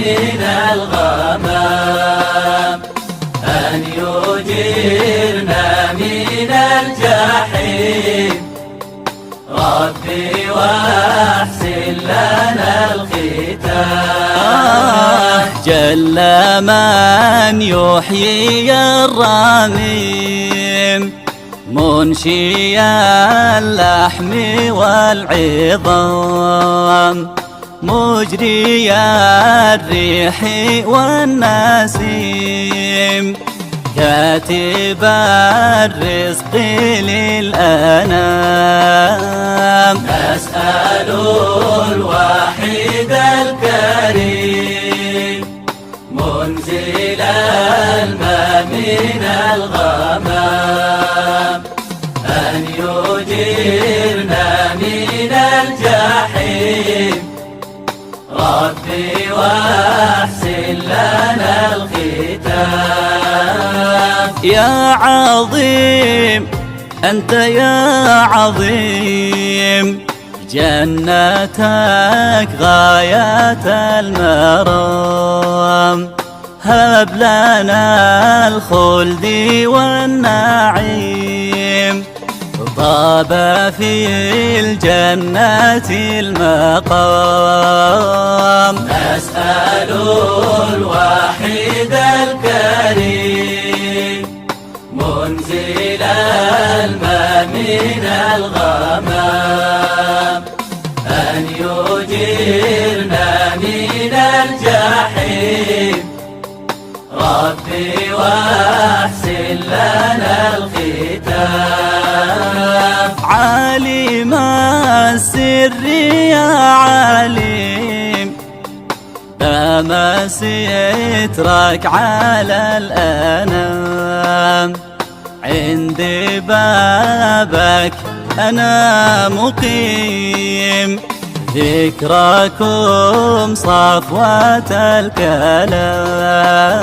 من الغمام، أن يجيرنا من الجحيم. ربي واحسن لنا الختام. جل من يحيي الرميم، منشي اللحم والعظام، مجري الريح والنسيم، كاتب الرزق للأنام. نسأل الواحد الكريم، منزل الماء من الغمام، أن يجيرنا من الجحيم. ربي واحسن لنا الختام. يا عظيم أنت يا عظيم، جنتك غاية المرام، هب لنا الخلد والنعيم، طاب في الجنة المقام. نسأل الواحد الكريم، منزل الماء من الغمام، أن يجيرنا من الجحيم. ربي واحسن لنا الختام. عالم السر يا عليم، دام سترك على الأنام، عند بابك أنا مقيم، ذكركم صفوة الكلام.